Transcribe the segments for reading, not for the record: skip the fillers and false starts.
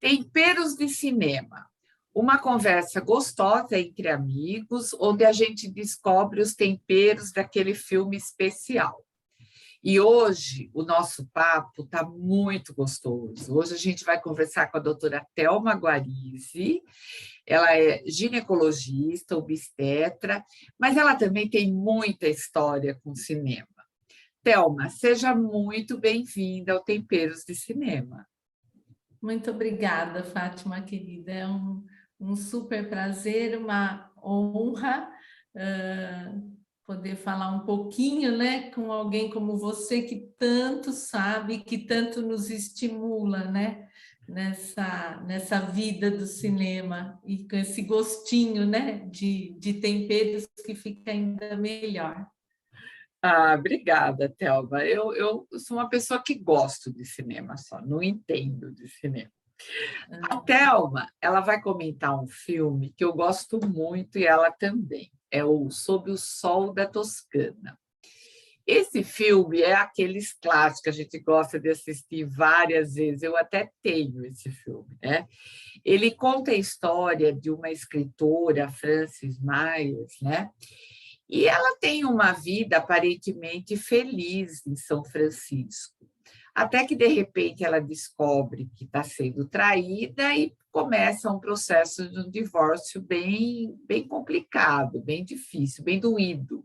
Temperos de cinema. Uma conversa gostosa entre amigos, onde a gente descobre os temperos daquele filme especial. E hoje o nosso papo está muito gostoso. Hoje a gente vai conversar com a doutora Thelma Guarizi. Ela é ginecologista, obstetra, mas ela também tem muita história com cinema. Thelma, seja muito bem-vinda ao Temperos de Cinema. Muito obrigada, Fátima, querida. É um super prazer, uma honra poder falar um pouquinho, né, com alguém como você que tanto sabe, que tanto nos estimula, né, nessa vida do cinema e com esse gostinho, né, de temperos que fica ainda melhor. Obrigada, Thelma. Eu sou uma pessoa que gosto de cinema só, não entendo de cinema. A Thelma, ela vai comentar um filme que eu gosto muito e ela também. É o Sob o Sol da Toscana. Esse filme é aqueles clássicos que a gente gosta de assistir várias vezes. Eu até tenho esse filme, né? Ele conta a história de uma escritora, Frances Myers, né? E ela tem uma vida aparentemente feliz em São Francisco, até que, de repente, ela descobre que está sendo traída e começa um processo de um divórcio bem complicado, bem difícil, bem doído.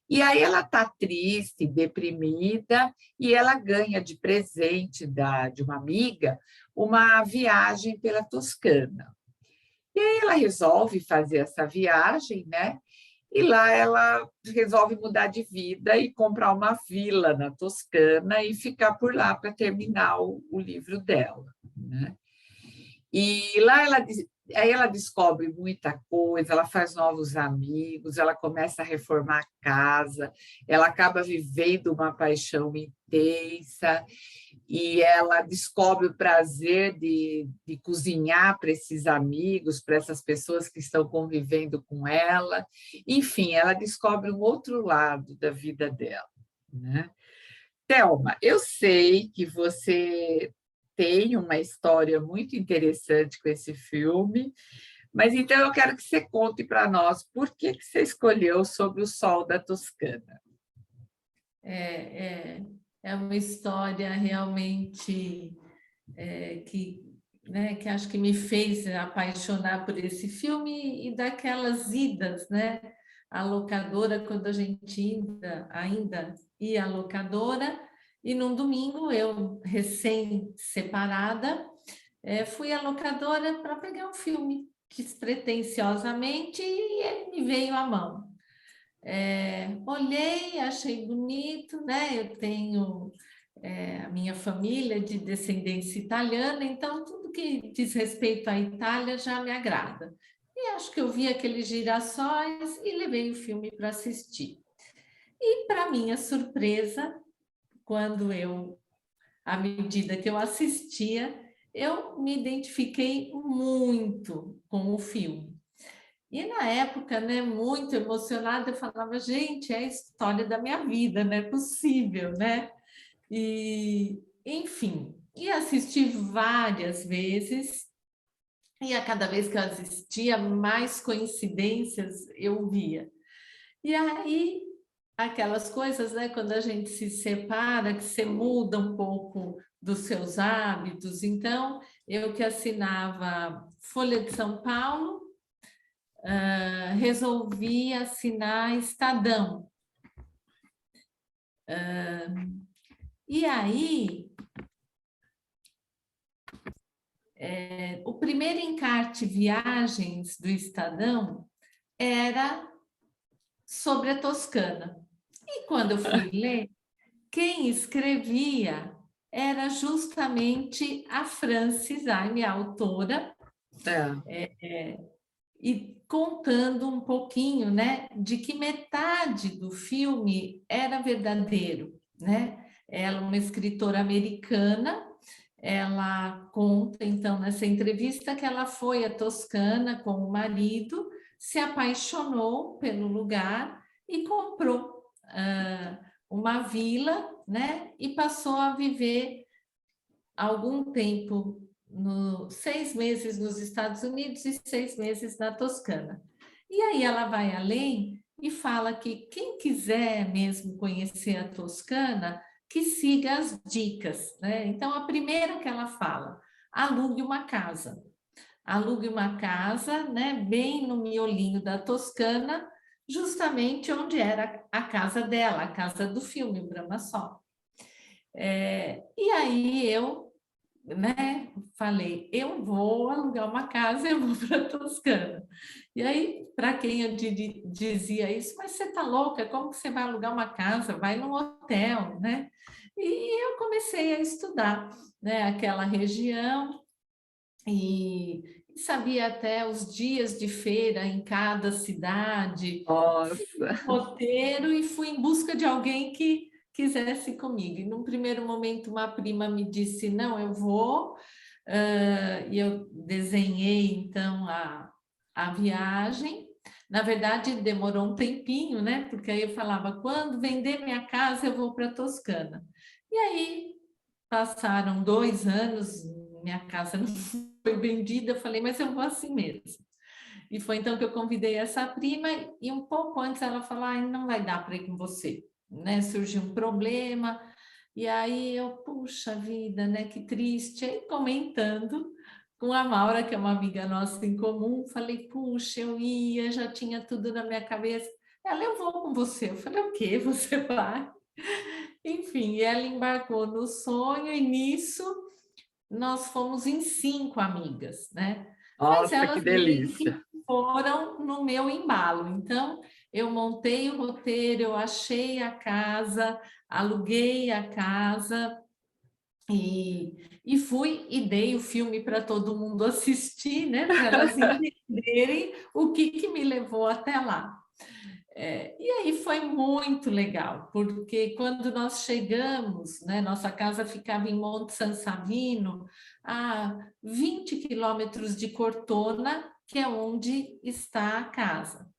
E aí ela está triste, deprimida, e ela ganha de presente de uma amiga uma viagem pela Toscana. E aí ela resolve fazer essa viagem, né? E lá ela resolve mudar de vida e comprar uma vila na Toscana e ficar por lá para terminar o livro dela, né? E lá aí ela descobre muita coisa, ela faz novos amigos, ela começa a reformar a casa, ela acaba vivendo uma paixão intensa e ela descobre o prazer de cozinhar para esses amigos, para essas pessoas que estão convivendo com ela. Enfim, ela descobre um outro lado da vida dela, né? Thelma, eu sei que você tem uma história muito interessante com esse filme, mas então eu quero que você conte para nós por que você escolheu Sob o Sol da Toscana. É uma história realmente que acho que me fez apaixonar por esse filme e daquelas idas, né? A locadora, quando a gente ainda ia à locadora, e num domingo, eu, recém-separada, fui à locadora para pegar um filme, despretensiosamente, e ele me veio à mão. Olhei, achei bonito, né? Eu tenho a minha família de descendência italiana, então tudo que diz respeito à Itália já me agrada. E acho que eu vi aqueles girassóis e levei o filme para assistir. E, para minha surpresa, à medida que eu assistia, eu me identifiquei muito com o filme. E na época, né, muito emocionada, eu falava, gente, é a história da minha vida, não é possível, né? E, enfim, e assisti várias vezes, e a cada vez que eu assistia, mais coincidências eu via. E aí, aquelas coisas, né, quando a gente se separa, que você muda um pouco dos seus hábitos. Então, eu que assinava Folha de São Paulo, resolvi assinar Estadão. E aí, o primeiro encarte Viagens do Estadão era sobre a Toscana. E quando eu fui ler, quem escrevia era justamente a Frances Aime, a autora, e contando um pouquinho, né, de que metade do filme era verdadeiro, né? Ela é uma escritora americana. Ela conta, então, nessa entrevista, que ela foi à Toscana com o marido, se apaixonou pelo lugar e comprou uma vila, né? E passou a viver algum tempo 6 meses nos Estados Unidos e 6 meses na Toscana. E aí ela vai além e fala que quem quiser mesmo conhecer a Toscana, que siga as dicas, né? Então, a primeira que ela fala, alugue uma casa. Alugue uma casa, né, bem no miolinho da Toscana, justamente onde era a casa dela, a casa do filme, o Brahma Sol. E aí eu, né, falei, eu vou alugar uma casa, eu vou para Toscana. E aí, para quem eu dizia isso, mas você está louca? Como que você vai alugar uma casa? Vai num hotel, né? E eu comecei a estudar, né, aquela região e sabia até os dias de feira em cada cidade. Fiz Nossa, um roteiro e fui em busca de alguém que quisesse ir comigo. E num primeiro momento, uma prima me disse: não, eu vou. E eu desenhei então a viagem. Na verdade, demorou um tempinho, né? Porque aí eu falava: quando vender minha casa, eu vou para Toscana. E aí passaram 2 anos, minha casa não foi vendida, eu falei, mas eu vou assim mesmo. E foi então que eu convidei essa prima, e um pouco antes ela falou, ah, não vai dar para ir com você, né? Surgiu um problema, e aí eu, puxa vida, né? Que triste. Aí comentando com a Maura, que é uma amiga nossa em comum, falei, puxa, eu ia, já tinha tudo na minha cabeça. Ela, eu vou com você. Eu falei, o quê? Você vai? Enfim, ela embarcou no sonho e nisso nós fomos em 5 amigas, né? Mas nossa, que elas meio que delícia. foram no meu embalo. Então, eu montei o roteiro, eu achei a casa, aluguei a casa e fui e dei o filme para todo mundo assistir, né? Para elas entenderem o que me levou até lá. E aí foi muito legal, porque quando nós chegamos, né, nossa casa ficava em Monte San Savino, a 20 quilômetros de Cortona, que é onde está a casa.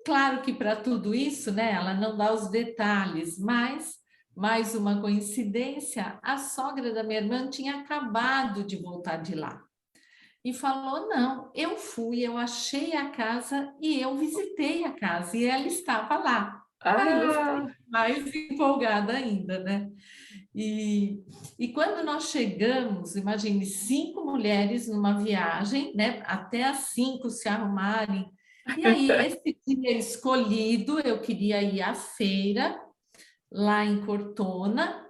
Claro que para tudo isso, né, ela não dá os detalhes, mas mais uma coincidência, a sogra da minha irmã tinha acabado de voltar de lá e falou: não, eu fui, eu achei a casa e eu visitei a casa e ela estava lá. Aí eu fiquei Ah, mais empolgada ainda, né? E quando nós chegamos, imagine 5 mulheres numa viagem, né? Até as 5 se arrumarem. E aí, esse dia escolhido, eu queria ir à feira lá em Cortona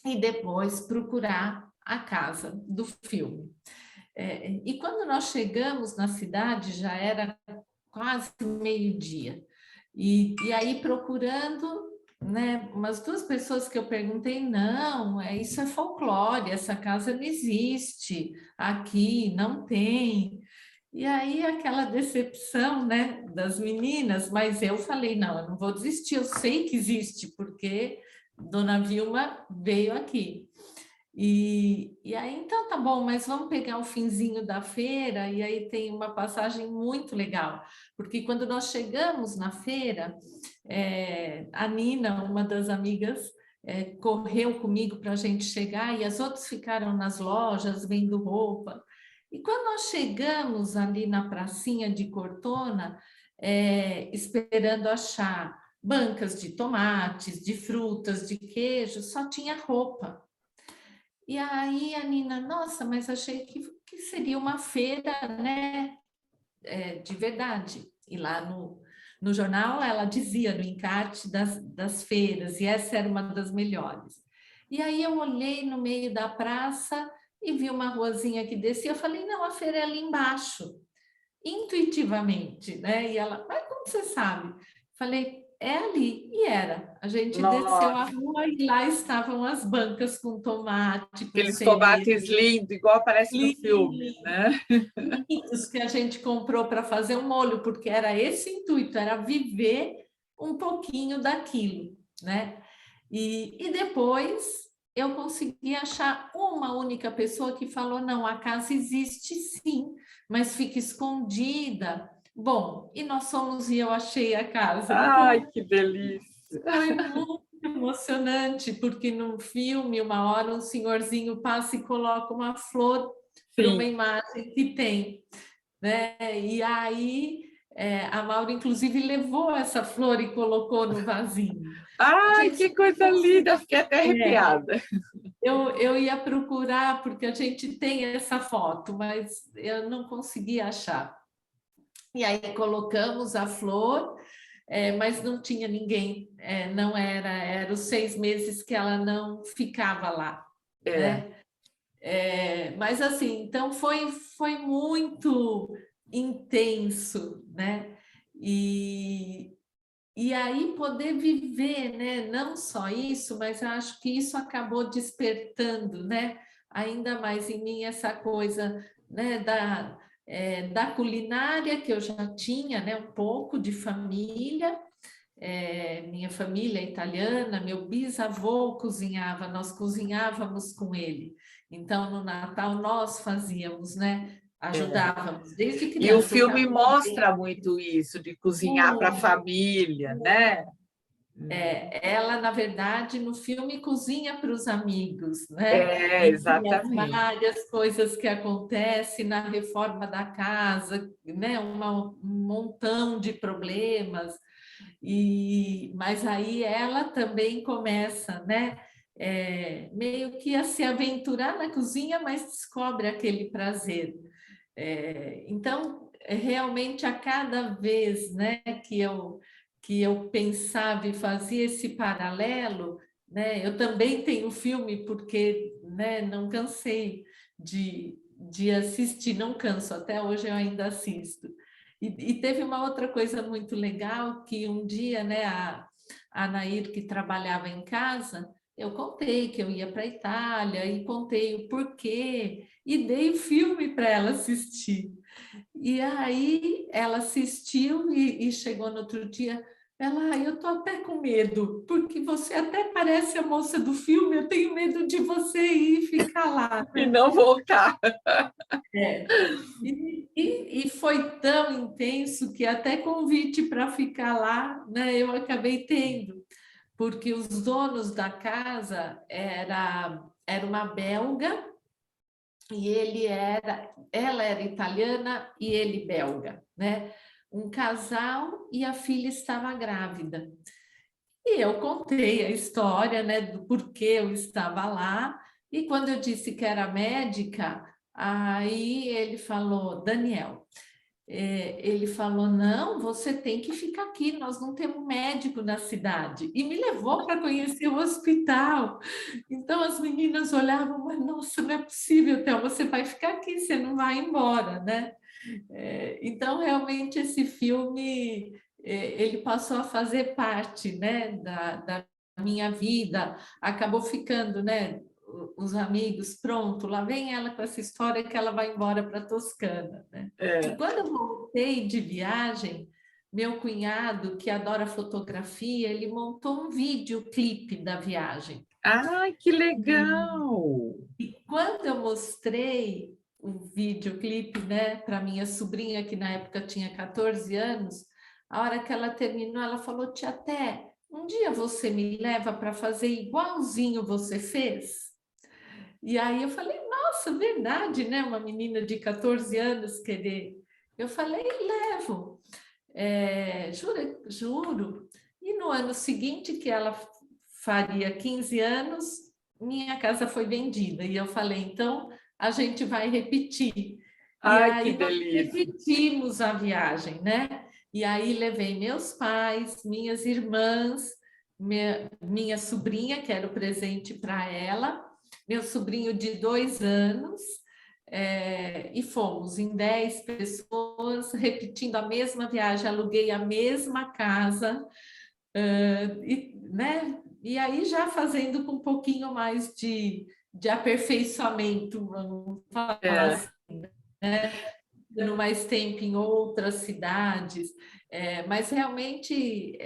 e depois procurar a casa do filme. E quando nós chegamos na cidade, já era quase meio-dia. E aí, procurando, né, umas 2 pessoas que eu perguntei, não, isso é folclore, essa casa não existe, aqui não tem. E aí, aquela decepção, né, das meninas, mas eu falei, não, eu não vou desistir, eu sei que existe, porque Dona Vilma veio aqui. E aí, então tá bom, mas vamos pegar o finzinho da feira, e aí tem uma passagem muito legal, porque quando nós chegamos na feira, a Nina, uma das amigas, correu comigo para a gente chegar, e as outras ficaram nas lojas vendo roupa. E quando nós chegamos ali na pracinha de Cortona, esperando achar bancas de tomates, de frutas, de queijo, só tinha roupa. E aí a Nina, nossa, mas achei que seria uma feira, né, de verdade. E lá no jornal ela dizia no encarte das feiras, e essa era uma das melhores. E aí eu olhei no meio da praça e vi uma ruazinha que descia, eu falei, não, a feira é ali embaixo, intuitivamente, né? E ela, mas como você sabe? Falei, é ali, e era. A gente desceu a nossa, rua e lá estavam as bancas com tomate, com aqueles cereja, tomates lindos, igual aparece no filme, né? lindos que a gente comprou para fazer um molho, porque era esse intuito, era viver um pouquinho daquilo, né? E depois eu consegui achar uma única pessoa que falou: não, a casa existe sim, mas fica escondida. Bom, e nós fomos e eu achei a casa. Ai, Então, que delícia. foi muito emocionante, porque no filme, uma hora um senhorzinho passa e coloca uma flor para uma Sim. imagem que tem, né? E aí a Maura, inclusive, levou essa flor e colocou no vasinho. A Ai, gente que coisa linda! Fiquei até é, arrepiada. eu ia procurar, porque a gente tem essa foto, mas eu não consegui achar. E aí colocamos a flor, mas não tinha ninguém, não era os 6 meses que ela não ficava lá, É, né? Mas assim, então foi muito intenso, né? E, e aí poder viver, né? Não só isso, mas eu acho que isso acabou despertando, né? Ainda mais em mim essa coisa, né? Da culinária que eu já tinha, né? Um pouco de família. Minha família é italiana, meu bisavô cozinhava, nós cozinhávamos com ele. Então, no Natal, nós fazíamos, né? é. Ajudávamos desde E o criança. Eu filme acabei mostra muito isso, de cozinhar para a muito. família, né? Ela, na verdade, no filme cozinha para os amigos, né? É, Entre as exatamente. várias coisas que acontecem na reforma da casa, né? Um montão de problemas. Mas aí ela também começa, né? Meio que a se aventurar na cozinha, mas descobre aquele prazer. Então, realmente, a cada vez, né, que eu pensava e fazia esse paralelo, né, eu também tenho filme, porque, né, não cansei de assistir, não canso, até hoje eu ainda assisto. E teve uma outra coisa muito legal, que um dia, né, a Nair, que trabalhava em casa, eu contei que eu ia para a Itália e contei o porquê e dei o filme para ela assistir. E aí ela assistiu e chegou no outro dia. Ela, eu tô até com medo, porque você até parece a moça do filme, eu tenho medo de você ir ficar lá, E né? não voltar. É. E foi tão intenso que até convite para ficar lá, né, eu acabei tendo, porque os donos da casa era uma belga e ela era italiana e ele belga, né? Um casal e a filha estava grávida. E eu contei a história, né, do porquê eu estava lá. E quando eu disse que era médica, aí ele falou, Daniel, ele falou, não, você tem que ficar aqui, nós não temos médico na cidade. E me levou para conhecer o hospital. Então as meninas olhavam, mas nossa, não é possível, Thelma, você vai ficar aqui, você não vai embora, né? Então realmente esse filme ele passou a fazer parte, né, da minha vida, acabou ficando, né? Os amigos, pronto, lá vem ela com essa história que ela vai embora para Toscana, né? E É. quando eu voltei de viagem, meu cunhado, que adora fotografia, ele montou um videoclipe da viagem. Ai, que legal! E quando eu mostrei o videoclipe, né, para minha sobrinha, que na época tinha 14 anos, a hora que ela terminou, ela falou: Tia Té, um dia você me leva para fazer igualzinho você fez? E aí eu falei: Nossa, verdade, né? Uma menina de 14 anos querer. Eu falei: Levo. Juro. E no ano seguinte, que ela faria 15 anos, minha casa foi vendida. E eu falei, então a gente vai repetir. E Ai, que aí nós delícia! repetimos a viagem, né? E aí levei meus pais, minhas irmãs, minha sobrinha, que era o presente para ela, meu sobrinho de 2 anos, e fomos em 10 pessoas, repetindo a mesma viagem, aluguei a mesma casa, e aí já fazendo com um pouquinho mais de aperfeiçoamento, vamos falar É. assim, dando mais tempo em outras cidades, mas realmente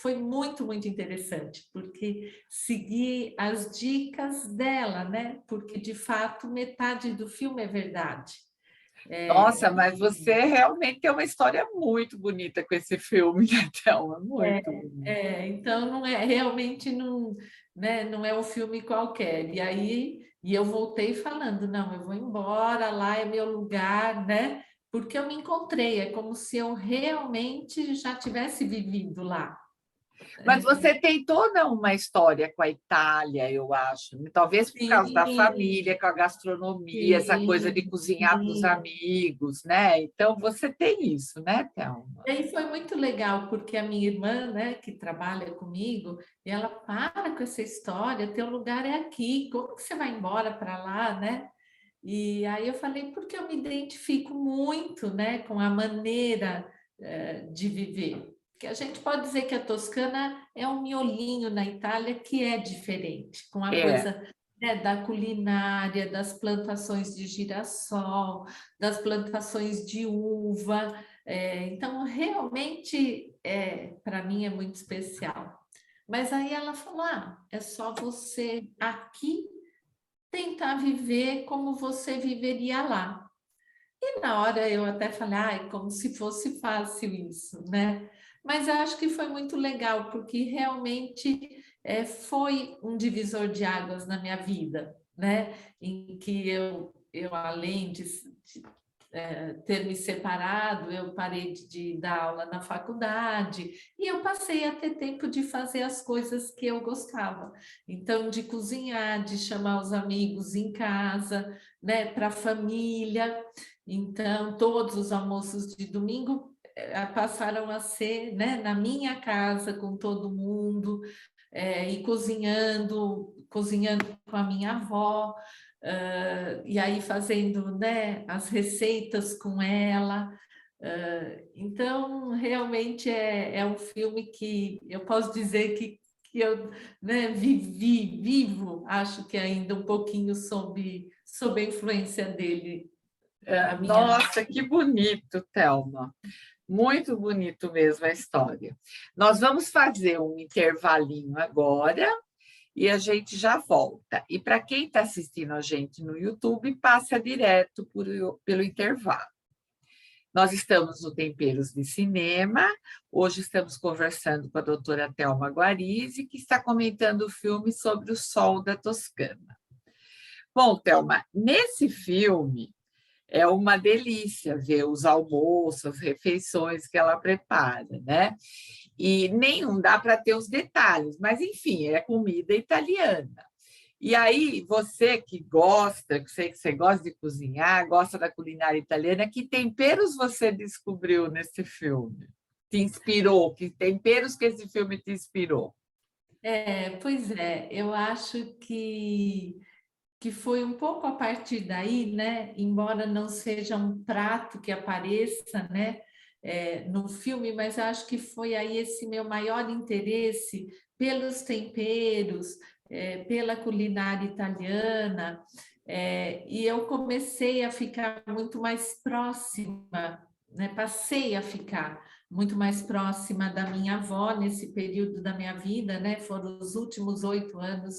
foi muito, muito interessante, porque segui as dicas dela, né? Porque de fato metade do filme é verdade. Nossa, mas você realmente tem uma história muito bonita com esse filme, né, Thelma? Muito bonita. Então não é realmente não, né, não é um filme qualquer. E aí eu voltei falando, não, eu vou embora, lá é meu lugar, né? Porque eu me encontrei, é como se eu realmente já tivesse vivido lá. Mas você tem toda uma história com a Itália, eu acho, né? Talvez por causa da Sim, família, com a gastronomia, essa coisa de sim, cozinhar para os sim. amigos, né? Então você tem isso, né, Thelma? E aí foi muito legal, porque a minha irmã, né, que trabalha comigo, ela para com essa história, teu lugar é aqui, como que você vai embora para lá, né? E aí eu falei, porque eu me identifico muito, né, com a maneira de viver. Que a gente pode dizer que a Toscana é um miolinho na Itália que é diferente, com a É, coisa, né, da culinária, das plantações de girassol, das plantações de uva. Então, realmente, para mim é muito especial. Mas aí ela falou: ah, é só você aqui tentar viver como você viveria lá. E na hora eu até falei, ai, como se fosse fácil isso, né? Mas eu acho que foi muito legal, porque realmente foi um divisor de águas na minha vida, né? Em que eu além de ter me separado, eu parei de dar aula na faculdade e eu passei a ter tempo de fazer as coisas que eu gostava. Então, de cozinhar, de chamar os amigos em casa, né, para a família. Então, todos os almoços de domingo passaram a ser, né, na minha casa com todo mundo e cozinhando com a minha avó, e aí fazendo, né, as receitas com ela. Então, realmente é um filme que eu posso dizer que eu, né, vivo, acho que ainda um pouquinho sob a influência dele na minha. nossa, que bonito, Thelma. Muito bonito mesmo a história. Nós vamos fazer um intervalinho agora e a gente já volta. E para quem está assistindo a gente no YouTube, passa direto pelo intervalo. Nós estamos no Temperos de Cinema. Hoje estamos conversando com a doutora Thelma Guarizzi, que está comentando o filme sobre o Sol da Toscana. Bom, Thelma, nesse filme é uma delícia ver os almoços, as refeições que ela prepara, né? E nenhum dá para ter os detalhes, mas enfim, é comida italiana. E aí, você que gosta, que sei que você gosta de cozinhar, gosta da culinária italiana, que temperos você descobriu nesse filme? Te inspirou? Que temperos que esse filme te inspirou? Pois é, eu acho que foi um pouco a partir daí, né? Embora não seja um prato que apareça, né? No filme, mas acho que foi aí esse meu maior interesse pelos temperos, pela culinária italiana, e eu comecei a ficar muito mais próxima, né? Passei a ficar muito mais próxima da minha avó nesse período da minha vida, né? Foram os últimos 8 anos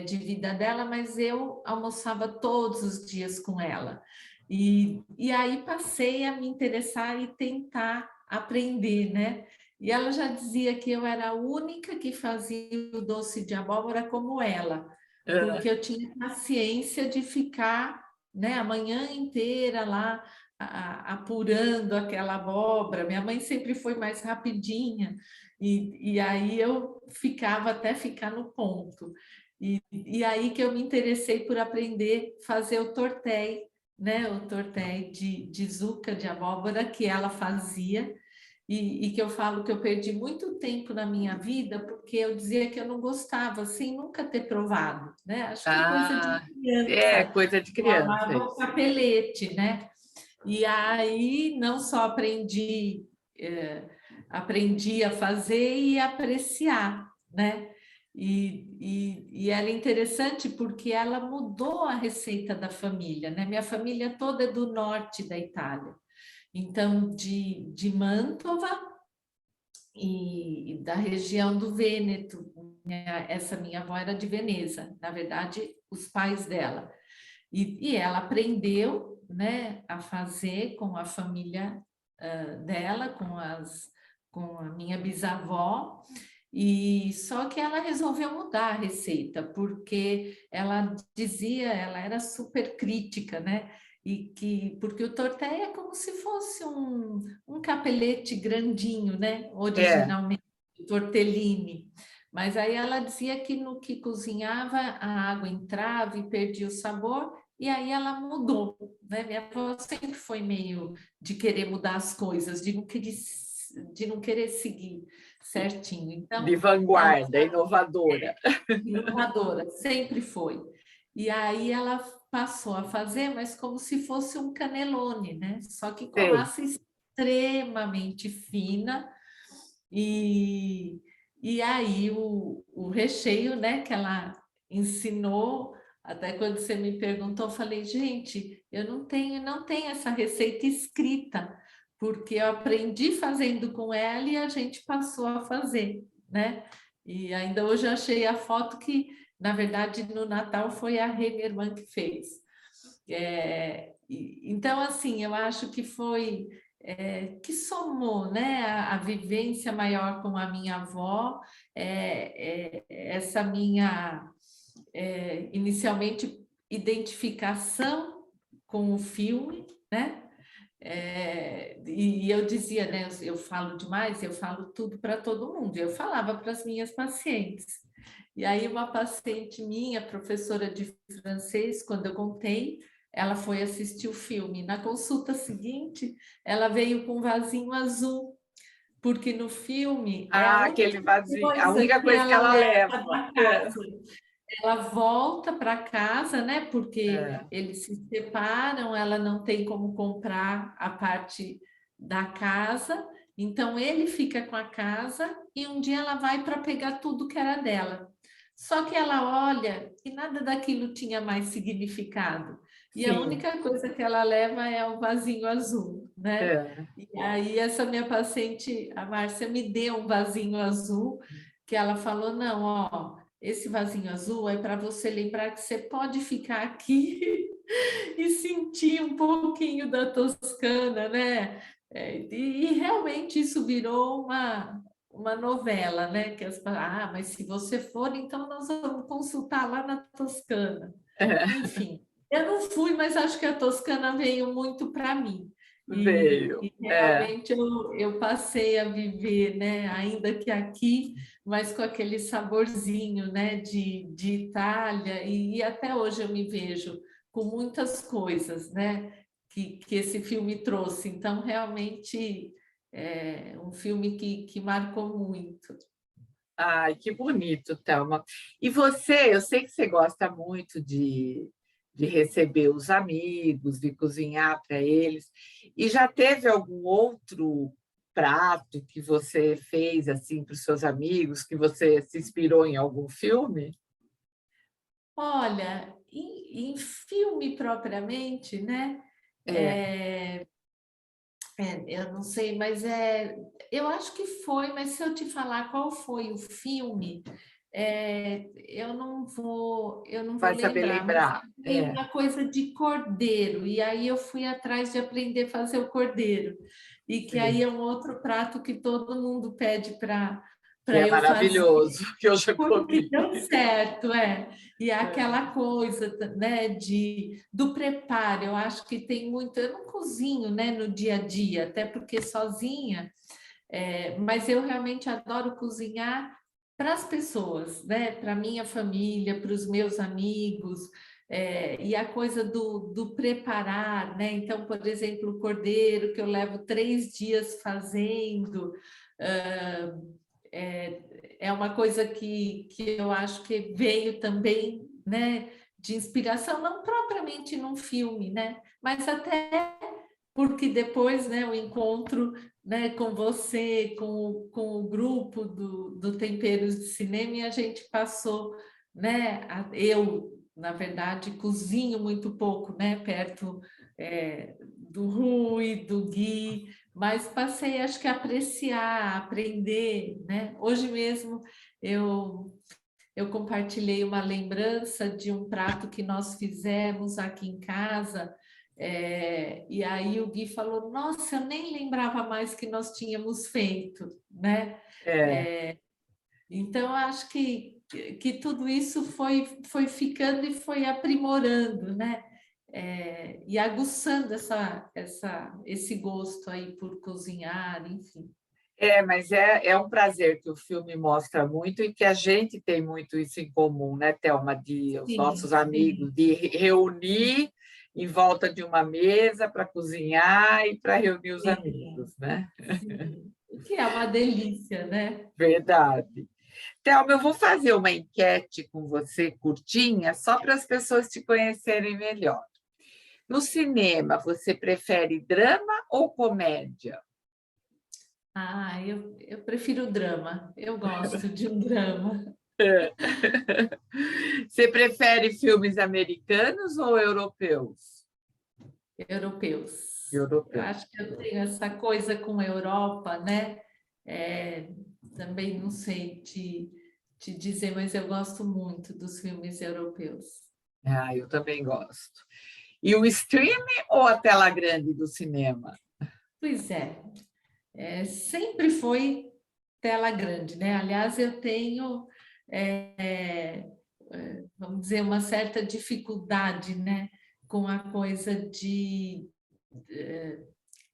de vida dela, mas eu almoçava todos os dias com ela. E aí passei a me interessar e tentar aprender, né? E ela já dizia que eu era a única que fazia o doce de abóbora como ela, porque eu tinha paciência de ficar, né, a manhã inteira lá apurando aquela abóbora. Minha mãe sempre foi mais rapidinha, e aí eu ficava até ficar no ponto. E aí que eu me interessei por aprender a fazer o tortéi, né? O tortéi de zuca de abóbora que ela fazia e que eu falo que eu perdi muito tempo na minha vida porque eu dizia que eu não gostava, sem nunca ter provado, né? Acho que coisa de Ah, é criança. coisa de Eu criança amava o isso. capelete, né? E aí não só aprendi a fazer e apreciar, né? E ela é interessante porque ela mudou a receita da família, né? Minha família toda é do norte da Itália. Então, de Mantova e da região do Vêneto. Essa minha avó era de Veneza, na verdade, os pais dela. E ela aprendeu, né, a fazer com a família dela, com a minha bisavó, e só que ela resolveu mudar a receita, porque ela dizia, ela era super crítica, né? Porque o tortelli é como se fosse um capelete grandinho, né? É, Originalmente, o tortellini. Mas aí ela dizia que no que cozinhava a água entrava e perdia o sabor, e aí ela mudou, né? Minha avó sempre foi meio de querer mudar as coisas, de não querer seguir certinho. de Então, ela vanguarda, inovadora. inovadora, sempre foi. E aí ela passou a fazer, mas como se fosse um canelone, né? Só que com a Sei. massa extremamente fina e, e aí o recheio, né, que ela ensinou, até quando você me perguntou, eu falei, gente, eu não tenho essa receita escrita, porque eu aprendi fazendo com ela e a gente passou a fazer, né? E ainda hoje eu achei a foto que, na verdade, no Natal foi a Rê, minha irmã, que fez. Então, assim, eu acho que foi que somou, né, a vivência maior com a minha avó, essa minha inicialmente identificação com o filme, né? E eu dizia, né, eu falo demais, eu falo tudo para todo mundo. Eu falava para as minhas pacientes. E aí uma paciente minha, professora de francês, quando eu contei, ela foi assistir o filme. Na consulta seguinte, ela veio com um vasinho azul, porque no filme é a Ah, única aquele vazio, a coisa única que coisa que ela ela leva leva. da É, casa. Ela volta para casa, né? Porque é. eles se separam, ela não tem como comprar a parte da casa, então ele fica com a casa e um dia ela vai para pegar tudo que era dela. Só que ela olha e nada daquilo tinha mais significado. E a Sim, única coisa que ela leva é o vasinho azul, né? é. E aí essa minha paciente, a Márcia, me deu um vasinho azul que ela falou, não, ó, esse vasinho azul é para você lembrar que você pode ficar aqui e sentir um pouquinho da Toscana, né? E realmente isso virou uma novela, né? Mas se você for, então nós vamos consultar lá na Toscana. É. Enfim, eu não fui, mas acho que a Toscana veio muito para mim. Veio. E É. realmente eu passei a viver, né, ainda que aqui, mas com aquele saborzinho, né, de Itália, e até hoje eu me vejo com muitas coisas, né, que esse filme trouxe. Então, realmente, é um filme que marcou muito. Ai, que bonito, Thelma. E você, eu sei que você gosta muito de receber os amigos, de cozinhar para eles. E já teve algum outro prato que você fez assim para os seus amigos, que você se inspirou em algum filme? Olha, em filme propriamente, né? É, Eu não sei, mas eu acho que foi, mas se eu te falar qual foi o filme, eu não vou vai saber lembrar, mas lembrar. tem É, uma coisa de cordeiro, e aí eu fui atrás de aprender a fazer o cordeiro, e que aí sei. é um outro prato que todo mundo pede para Que para é eu fazer. maravilhoso, que eu já Porque comi. deu certo, é. E é É, aquela coisa, né, do preparo, eu acho que tem muito. Eu não cozinho, né, no dia a dia, até porque sozinha, mas eu realmente adoro cozinhar para as pessoas, né, para minha família, para os meus amigos, e a coisa do preparar, né? Então, por exemplo, o cordeiro que eu levo 3 dias fazendo. ah, é uma coisa que eu acho que veio também, né, de inspiração, não propriamente num filme, né, mas até porque depois, né, o encontro, né, com você, com o grupo do Temperos de Cinema, e a gente passou, né, eu, na verdade, cozinho muito pouco, né, perto do Rui, do Gui, mas passei, acho que a apreciar, a aprender, né? Hoje mesmo eu eu compartilhei uma lembrança de um prato que nós fizemos aqui em casa, e aí o Gui falou, nossa, eu nem lembrava mais que nós tínhamos feito, né? É, Então, eu acho que tudo isso foi ficando e foi aprimorando, né? E aguçando esse gosto aí por cozinhar, enfim. mas é um prazer que o filme mostra muito e que a gente tem muito isso em comum, né, Thelma? De os nossos Sim, sim, amigos, de reunir em volta de uma mesa para cozinhar e para reunir os sim, amigos, né? sim. O que é uma delícia, né? Verdade. Thelma, eu vou fazer uma enquete com você, curtinha, só para as pessoas te conhecerem melhor. No cinema, você prefere drama ou comédia? Eu prefiro drama. Eu gosto de um drama. Você prefere filmes americanos ou europeus? Europeus. Eu Europeus. acho que eu tenho essa coisa com a Europa, né? É, também não sei te dizer, mas eu gosto muito dos filmes europeus. Ah, eu também gosto. E o streaming ou a tela grande do cinema? Pois sempre foi tela grande, né? Aliás, eu tenho, vamos dizer, uma certa dificuldade, né? Com a coisa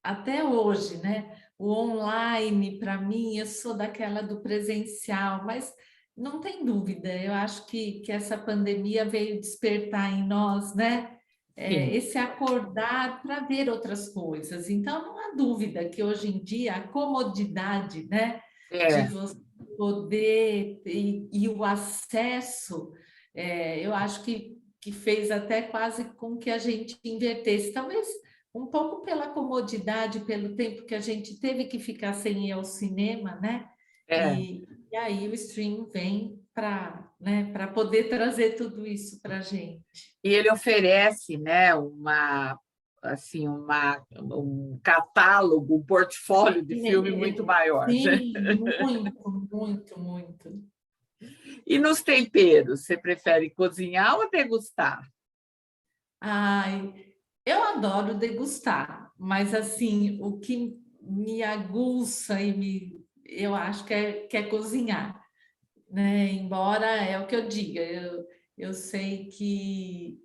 até hoje, né? O online, para mim, eu sou daquela do presencial, mas não tem dúvida, eu acho que essa pandemia veio despertar em nós, né? Sim. Esse acordar para ver outras coisas. Então, não há dúvida que hoje em dia a comodidade, né, de É, você poder e o acesso, eu acho que fez até quase com que a gente invertesse. Talvez um pouco pela comodidade, pelo tempo que a gente teve que ficar sem ir ao cinema, né? é. E aí o stream vem para, né, para poder trazer tudo isso para a gente. E ele oferece, né, um catálogo, um portfólio de filme muito maior, né? Sim, muito, muito, muito. E nos temperos, você prefere cozinhar ou degustar? Ai, eu adoro degustar, mas assim, o que me aguça eu acho que é cozinhar, né? Embora é o que eu diga, eu sei que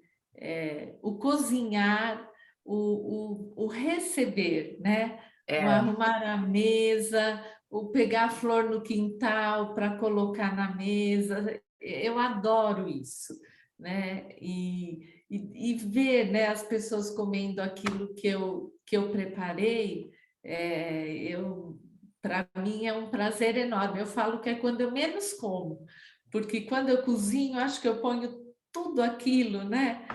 o cozinhar, o receber, né? O É, arrumar a mesa, o pegar a flor no quintal para colocar na mesa, eu adoro isso, né? E ver, né, as pessoas comendo aquilo que eu preparei, para mim é um prazer enorme. Eu falo que é quando eu menos como, porque quando eu cozinho, acho que eu ponho tudo aquilo, né?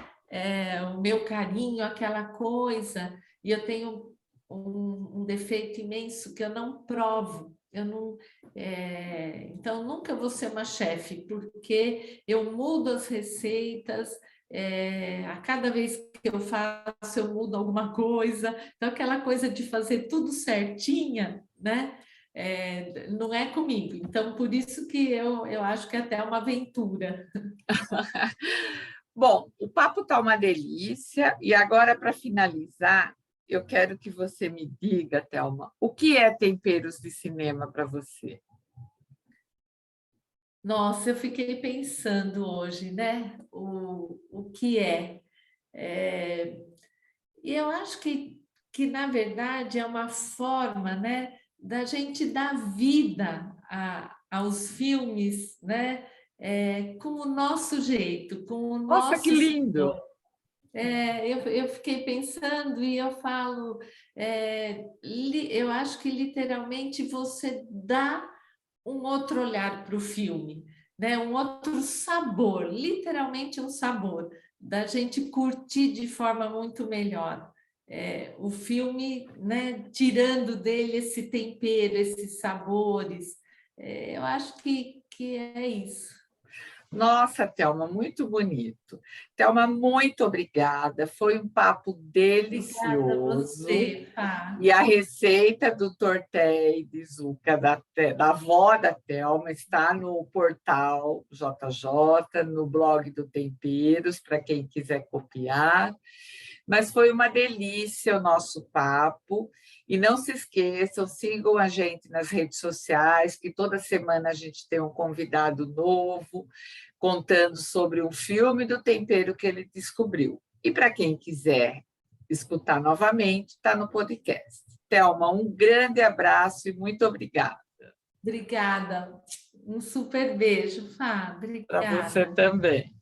O meu carinho, aquela coisa, e eu tenho um defeito imenso que eu não provo. Eu não, então, nunca vou ser uma chefe, porque eu mudo as receitas, a cada vez que eu faço, eu mudo alguma coisa. Então, aquela coisa de fazer tudo certinha, né? Não é comigo. Então, por isso que eu acho que é até uma aventura. bom, o papo está uma delícia, e agora, para finalizar, eu quero que você me diga, Thelma, o que é temperos de cinema para você? Nossa, eu fiquei pensando hoje, né? O que é. É, E eu acho que, na verdade, é uma forma, né, da gente dar vida aos filmes, né, com o nosso jeito, com o Nossa, que nosso lindo! sabor. Eu fiquei pensando e eu falo, eu acho que literalmente você dá um outro olhar para o filme, né? Um outro sabor, literalmente um sabor, da gente curtir de forma muito melhor. O filme, né? Tirando dele esse tempero, esses sabores. Eu acho que é isso. Nossa, Thelma, muito bonito. Thelma, muito obrigada. Foi um papo Obrigada a delicioso. você, Fá. E a receita do torté de zuca da avó da Thelma está no portal JJ, no blog do Temperos, para quem quiser copiar. Mas foi uma delícia o nosso papo. E não se esqueçam, sigam a gente nas redes sociais, que toda semana a gente tem um convidado novo contando sobre um filme do tempero que ele descobriu. E para quem quiser escutar novamente, está no podcast. Thelma, um grande abraço e muito obrigada. Obrigada. Um super beijo, Fá. Para você Obrigada. também.